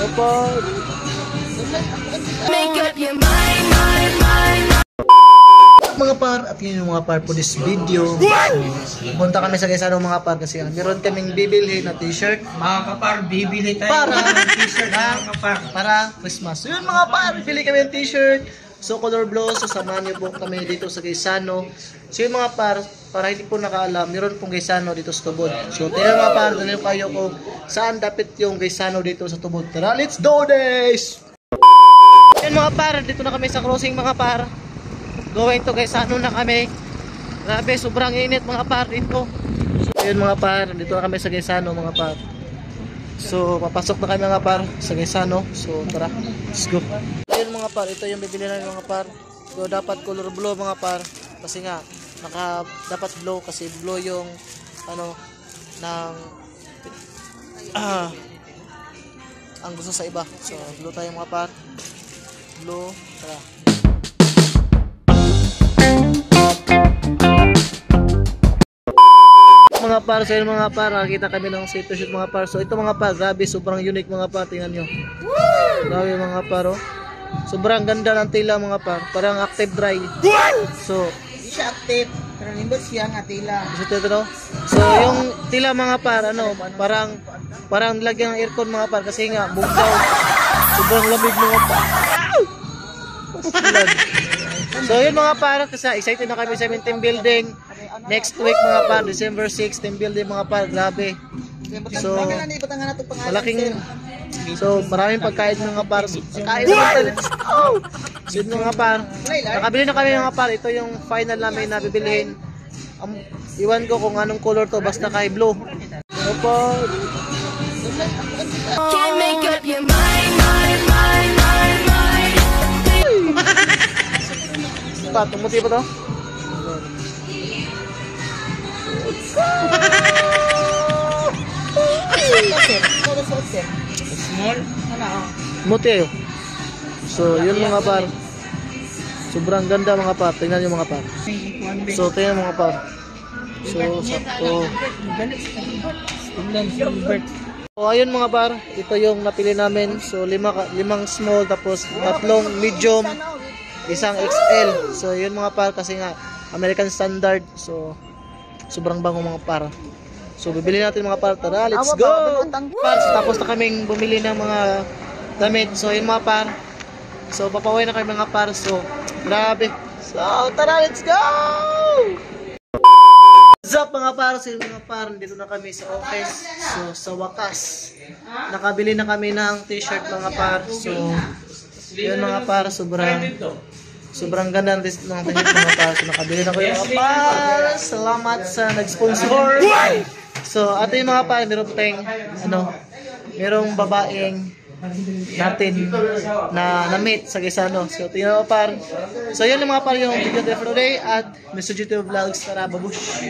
Opo. Make up your mind. Mga par, at yun yung mga par po this video. Punta kami sa Quezano mga par kasi meron kaming bibili na t-shirt. Mga kapar, bibili tayo Para ng t-shirt mga kapar. para Christmas. So yun mga par, bili kami ng t-shirt. So color blue, so samahan niyo po kami dito sa Quezano. So yun mga par, para hindi po nakaalam, meron pong Quezano dito sa Tubod. So tingnan mga par, dali kayo kung saan dapat yung Quezano dito sa Tubod. Tara, let's do this! Yun mga par, dito na kami sa crossing mga par. Going to Quezano na kami. Grabe, sobrang init mga par dito. So yun mga par, dito na kami sa Quezano mga par. So papasok na kami mga par sa Quezano. So tara, let's go. Yun mga par, ito yung bibili namin mga par. So dapat color blue mga par. Kasi nga, dapat blue kasi blue yung ano ng ang gusto sa iba. So blue tayo mga par. Blue, tara. Mga par, so yun mga par, nakakita kami ng safety shoot mga par. So ito mga par, grabe, sobrang unique mga par, tingnan nyo. Grabe mga par, oh. Sobrang ganda ng tila mga par, parang active dry. So, Hindi siya active, pero nimbot siya nga tila. so yung tila mga par, ano, parang lagyan ng aircon mga par, kasi nga, bugdaw. Sobrang lamig mga par. So yun mga par, kasi excited na kami sa aming team building. Next week mga par, December 6, team building mga par, grabe. So, malaking, so maraming pagkain mga par. Pagkain naman tayo. So yun mga par, nakabili na kami mga par. Ito yung final namin na bibilihin. Iwan ko kung anong color to, basta kay blue. Opo. Can't make up your mind. Pa, tumuti pa to? Small? Ano? Muti ayo. So yun mga par. Sobrang ganda mga par. Tingnan nyo mga par. So tingnan mga par. So sakto. So ayun mga par. Ito yung napili namin. So limang small tapos tatlong medium. Isang XL. So yun mga par kasi nga American standard. So sobrang bango mga par. So bibili natin mga par. Tara, let's go. Par, so, tapos na kaming bumili ng mga damit. So yun mga par. So papaway na kami mga par. So grabe. So tara, let's go. What's up mga par? So yun mga par, dito na kami sa office. So sa wakas nakabili na kami ng t-shirt mga par. So yun mga par, sobrang ganda ng t-shirt mga par. So nakabili na ko yung mga par. Salamat sa nag-sponsor. So ato yung mga par, meron tayong merong babaeng natin na meet sa Quezano. So tingnan mo par. So yun yung mga par yung video for today at Mr. GT Vlogs. Tara, babush.